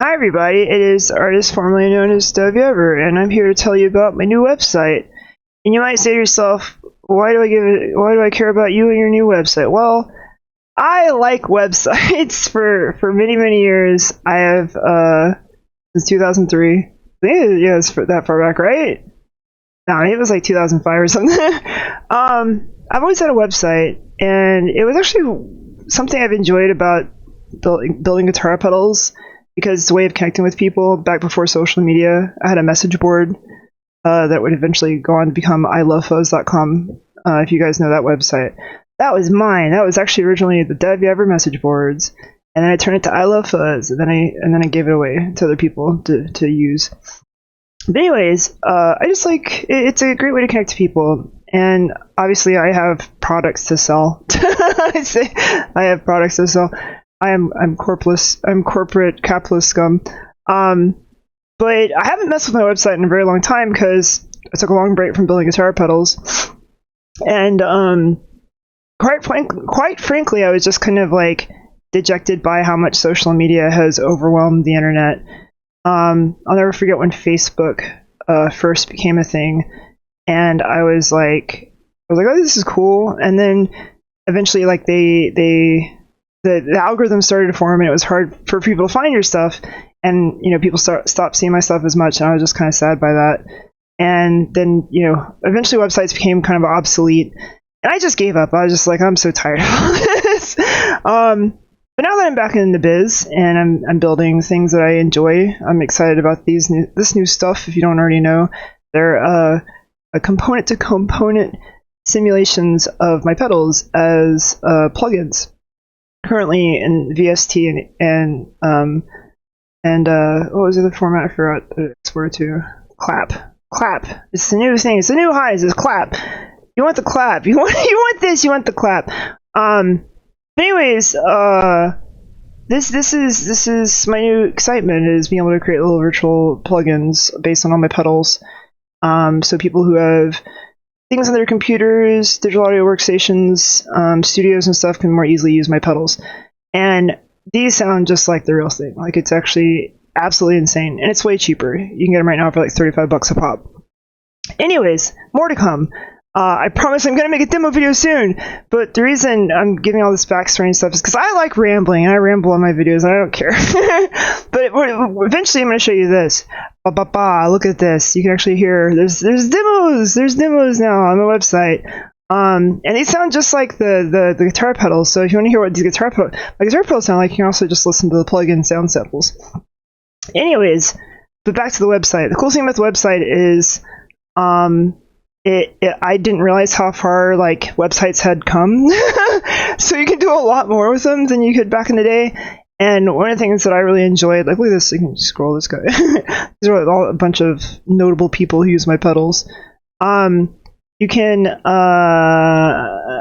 Hi everybody, it is the artist formerly known as Devi, and I'm here to tell you about my new website. And you might say to yourself, why do I care about you and your new website? Well, I like websites for many years. I have since 2003. I think it's that far back, right? No, maybe it was like 2005 or something. I've always had a website, and it was actually something I've enjoyed about building guitar pedals, because it's a way of connecting with people. Back before social media, I had a message board that would eventually go on to become ilovefuzz.com, if you guys know that website. That was mine. That was actually originally the Dev Ever message boards, and then I turned it to I Love Fuzz, and then I gave it away to other people to use. But anyways, I just like it's a great way to connect to people, and obviously I have products to sell. I have products to sell. I'm corporate capitalist scum. But I haven't messed with my website in a very long time because I took a long break from building guitar pedals, and quite frankly, I was just kind of like dejected by how much social media has overwhelmed the internet. I'll never forget when Facebook first became a thing, and I was like, oh, this is cool. And then eventually, like the algorithm started to form, and it was hard for people to find your stuff, and people stopped seeing my stuff as much, and I was just kind of sad by that. And then eventually websites became kind of obsolete, and I just gave up. I was just like, I'm so tired of all this. But now that I'm back in the biz and I'm building things that I enjoy, I'm excited about this new stuff. If you don't already know, they're a component to component simulations of my pedals as plugins. Currently in VST and what was the other format I forgot to swear to? Clap. It's the new thing. It's the new highs. It's clap. You want the clap. You want this. You want the clap. Anyways, this is my new excitement, is being able to create little virtual plugins based on all my pedals. So people who have things on their computers, digital audio workstations, studios and stuff can more easily use my pedals. And these sound just like the real thing. Like, it's actually absolutely insane, and it's way cheaper. You can get them right now for like $35 a pop. Anyways, more to come. I promise I'm going to make a demo video soon, but the reason I'm giving all this backstory and stuff is because I like rambling, and I ramble on my videos, and I don't care. But eventually I'm going to show you this. Look at this. You can actually hear, there's demos now on my website. And they sound just like the guitar pedals, so if you want to hear what these guitar pedals sound like, you can also just listen to the plug-in sound samples. Anyways, but back to the website. The cool thing about the website is, I didn't realize how far like websites had come. So you can do a lot more with them than you could back in the day. And one of the things that I really enjoyed, like, look at this, you can scroll this guy. These are all a bunch of notable people who use my pedals. You can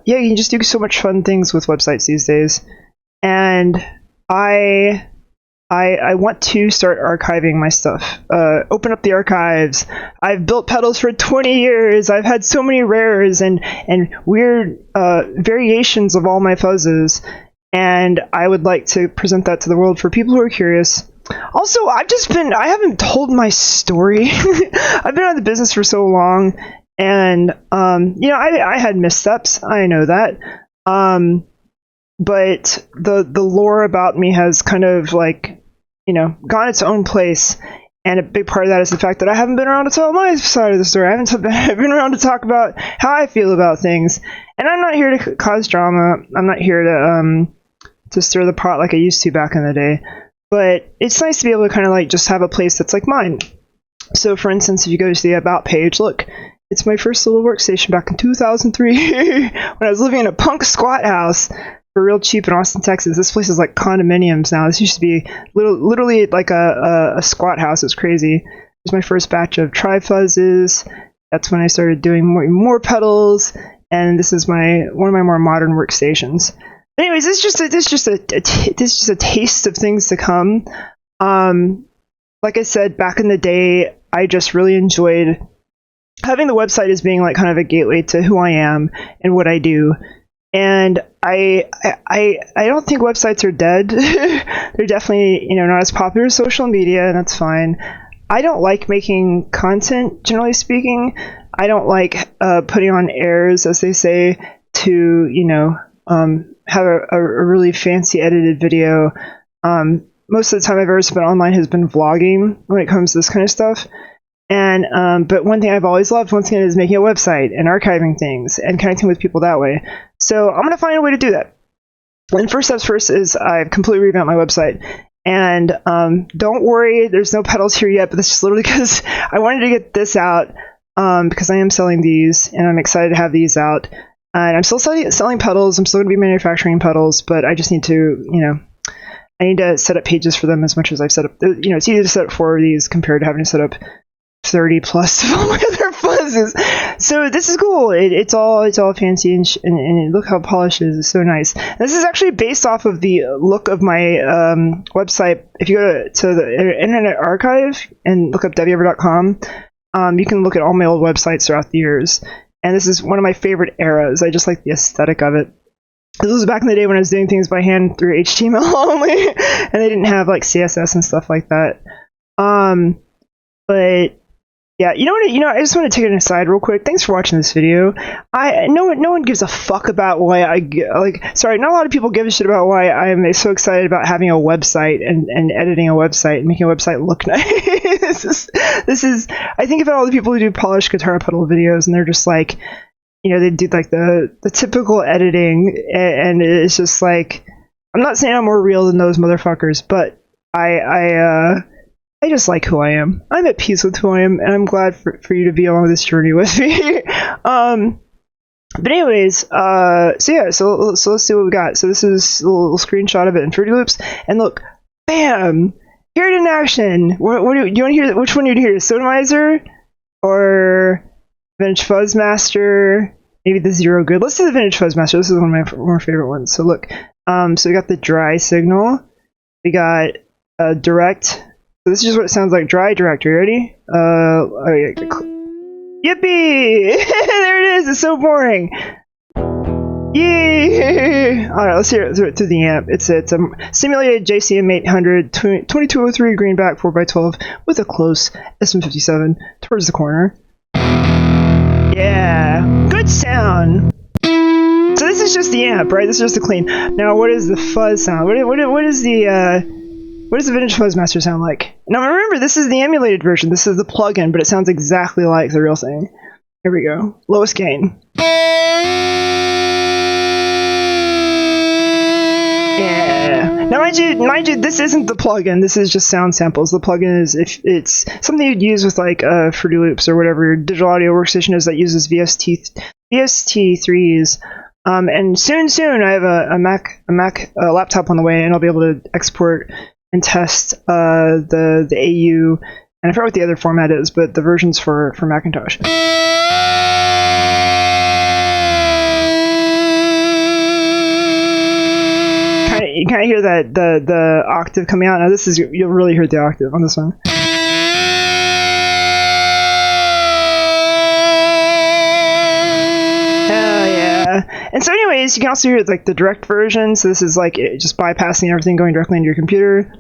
you can just do so much fun things with websites these days. And I want to start archiving my stuff. Open up the archives. I've built pedals for 20 years. I've had so many rares and weird variations of all my fuzzes, and I would like to present that to the world for people who are curious. Also, I haven't told my story. I've been out of the business for so long, and I had missteps. I know that. But the lore about me has kind of like, gone its own place. And a big part of that is the fact that I haven't been around to tell my side of the story. I haven't been around to talk about how I feel about things. And I'm not here to cause drama. I'm not here to stir the pot like I used to back in the day. But it's nice to be able to kind of like just have a place that's like mine. So for instance, if you go to the About page, look, it's my first little workstation back in 2003 when I was living in a punk squat house for real cheap in Austin, Texas. This place is like condominiums now. This used to be literally like a squat house. It was crazy. It was my first batch of tri-fuzzes. That's when I started doing more pedals, and this is one of my more modern workstations. But anyways, this is just a taste of things to come. Like I said, back in the day, I just really enjoyed having the website as being like kind of a gateway to who I am and what I do. And I don't think websites are dead. They're definitely, not as popular as social media, and that's fine. I don't like making content, generally speaking. I don't like putting on airs, as they say, to, have a really fancy edited video. Most of the time I've ever spent online has been vlogging when it comes to this kind of stuff. And but one thing I've always loved, once again, is making a website and archiving things and connecting with people that way. So I'm going to find a way to do that. And first steps first is I've completely revamped my website. And don't worry, there's no pedals here yet, but that's just literally because I wanted to get this out because I am selling these, and I'm excited to have these out. And I'm still selling pedals. I'm still going to be manufacturing pedals, but I just need to, I need to set up pages for them as much as I've set up. It's easy to set up 4 of these compared to having to set up 30 plus of all my other fuzzes. So this is cool. It's all fancy and look how polished it is. It's so nice. This is actually based off of the look of my website. If you go to the Internet Archive and look up deviever.com, you can look at all my old websites throughout the years. And this is one of my favorite eras. I just like the aesthetic of it. This was back in the day when I was doing things by hand through HTML only, and they didn't have like CSS and stuff like that. But yeah, I just want to take an aside real quick. Thanks for watching this video. No one gives a fuck about why not a lot of people give a shit about why I'm so excited about having a website and editing a website and making a website look nice. this is I think about all the people who do polished guitar pedal videos, and they're just like, they do like the typical editing, and it's just like, I'm not saying I'm more real than those motherfuckers, but I just like who I am. I'm at peace with who I am, and I'm glad for you to be along this journey with me. But anyways, so let's see what we got. So this is a little screenshot of it in Fruity Loops, and look, bam! Hear it in action. What do you want to hear? Which one do you want to hear? Sodomizer or Vintage Fuzzmaster? Maybe the Zero Good. Let's do the Vintage Fuzzmaster. This is one of my more favorite ones. So look, so we got the dry signal. We got direct. So this is just what it sounds like. Dry direct. Are you ready? Yippee! There it is. It's so boring. Yay! All right, let's hear it through the amp. It's a simulated JCM 800 2203 greenback 4x12 with a close SM57 towards the corner. Yeah, good sound. So this is just the amp, right? This is just the clean. Now, what is the fuzz sound? What does the Vintage Fuzzmaster sound like? Now remember, this is the emulated version. This is the plugin, but it sounds exactly like the real thing. Here we go. Lowest gain. Yeah. Now, mind you, this isn't the plugin. This is just sound samples. The plugin is if it's something you'd use with like Fruity Loops or whatever your digital audio workstation is that uses VST3s. And soon I have a Mac laptop on the way, and I'll be able to export and test the AU, and I forget what the other format is, but the versions for Macintosh. You kind of hear that the octave coming out. Now this is, you'll really hear the octave on this one. Hell yeah! And so, anyways, you can also hear like the direct version. So this is like just bypassing everything, going directly into your computer.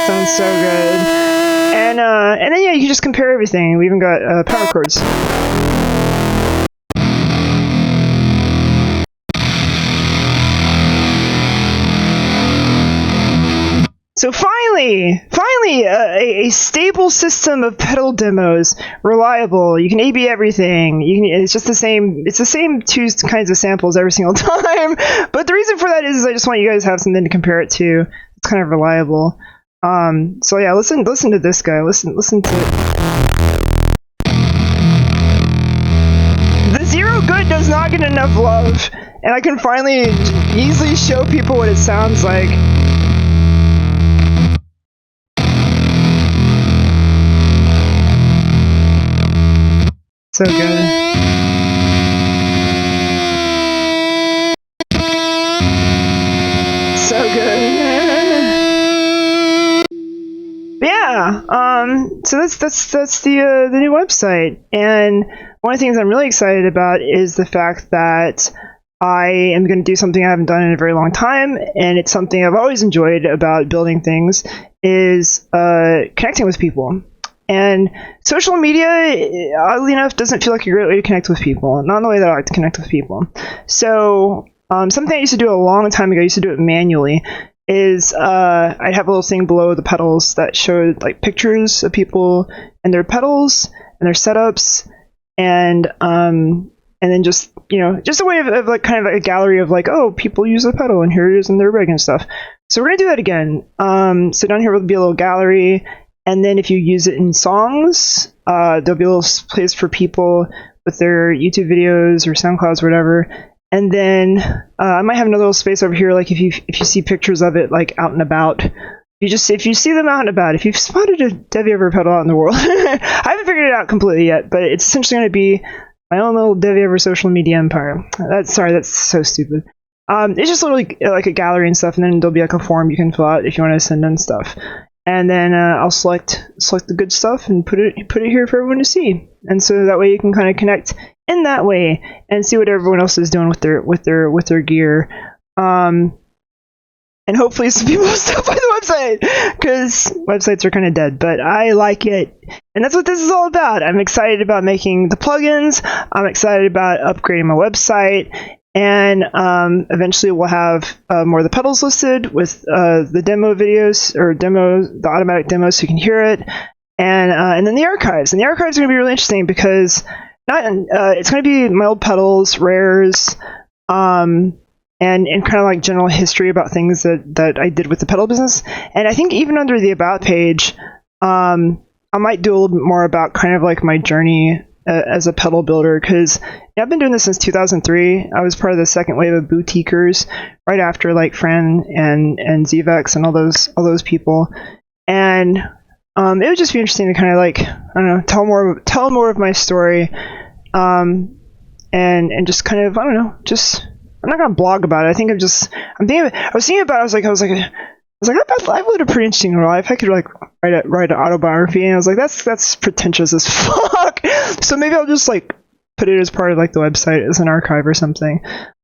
Sounds so good. And then yeah, you can just compare everything. We even got power chords. So finally, a stable system of pedal demos, reliable. You can A/B everything. It's just the same. It's the same 2 kinds of samples every single time. But the reason for that is I just want you guys to have something to compare it to. It's kind of reliable. So yeah, listen to this guy. Listen to it. The Zero Good does not get enough love, and I can finally easily show people what it sounds like. So good. So good. Yeah, yeah. So that's the new website, and one of the things I'm really excited about is the fact that I am going to do something I haven't done in a very long time, and it's something I've always enjoyed about building things is connecting with people. And social media, oddly enough, doesn't feel like a great way to connect with people. Not in the way that I like to connect with people. So something I used to do a long time ago, I used to do it manually, is I'd have a little thing below the pedals that showed like pictures of people and their pedals and their setups, and then just, you know, just a way of like kind of a gallery of like, oh, people use the pedal and here it is in their rig and stuff. So we're gonna do that again. So down here will be a little gallery. And then if you use it in songs, there'll be a little place for people with their YouTube videos or SoundClouds or whatever. And then I might have another little space over here, like if you see pictures of it like out and about. If you see them out and about, if you've spotted a Devi Ever pedal out in the world, I haven't figured it out completely yet, but it's essentially going to be my own little Devi Ever social media empire. That's so stupid. It's just literally like a gallery and stuff, and then there'll be like a form you can fill out if you want to send in stuff. And then I'll select the good stuff and put it here for everyone to see. And so that way you can kind of connect in that way and see what everyone else is doing with their gear. And hopefully some people will stop by the website, because websites are kind of dead, but I like it. And that's what this is all about. I'm excited about making the plugins. I'm excited about upgrading my website. And eventually we'll have more of the pedals listed with the demo videos, or the automatic demos, so you can hear it. And then the archives. And the archives are going to be really interesting because it's going to be my old pedals, rares, and kind of like general history about things that I did with the pedal business. And I think even under the About page, I might do a little bit more about kind of like my journey as a pedal builder, because I've been doing this since 2003. I was part of the second wave of boutiquers right after like Fran and Zvex and all those people. And it would just be interesting to kind of like, I don't know, tell more of my story, and just kind of, I don't know, just, I'm not gonna blog about it. I was thinking about it. I was like, I've lived a pretty interesting life. I could like write an autobiography, and I was like, that's pretentious as fuck. So maybe I'll just like put it as part of like the website as an archive or something.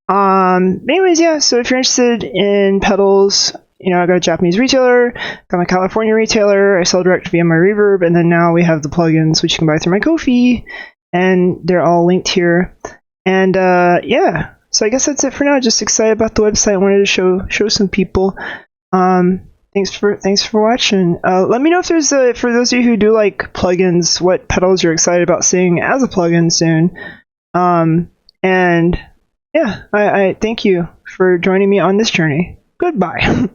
Anyways, yeah. So if you're interested in pedals, you know, I got a Japanese retailer, got my California retailer. I sell direct via my Reverb, and then now we have the plugins which you can buy through my Ko-fi, and they're all linked here. And yeah. So I guess that's it for now. Just excited about the website. I wanted to show some people. Thanks for watching. Let me know if there's for those of you who do like plugins, what pedals you're excited about seeing as a plugin soon. And yeah, I thank you for joining me on this journey. Goodbye.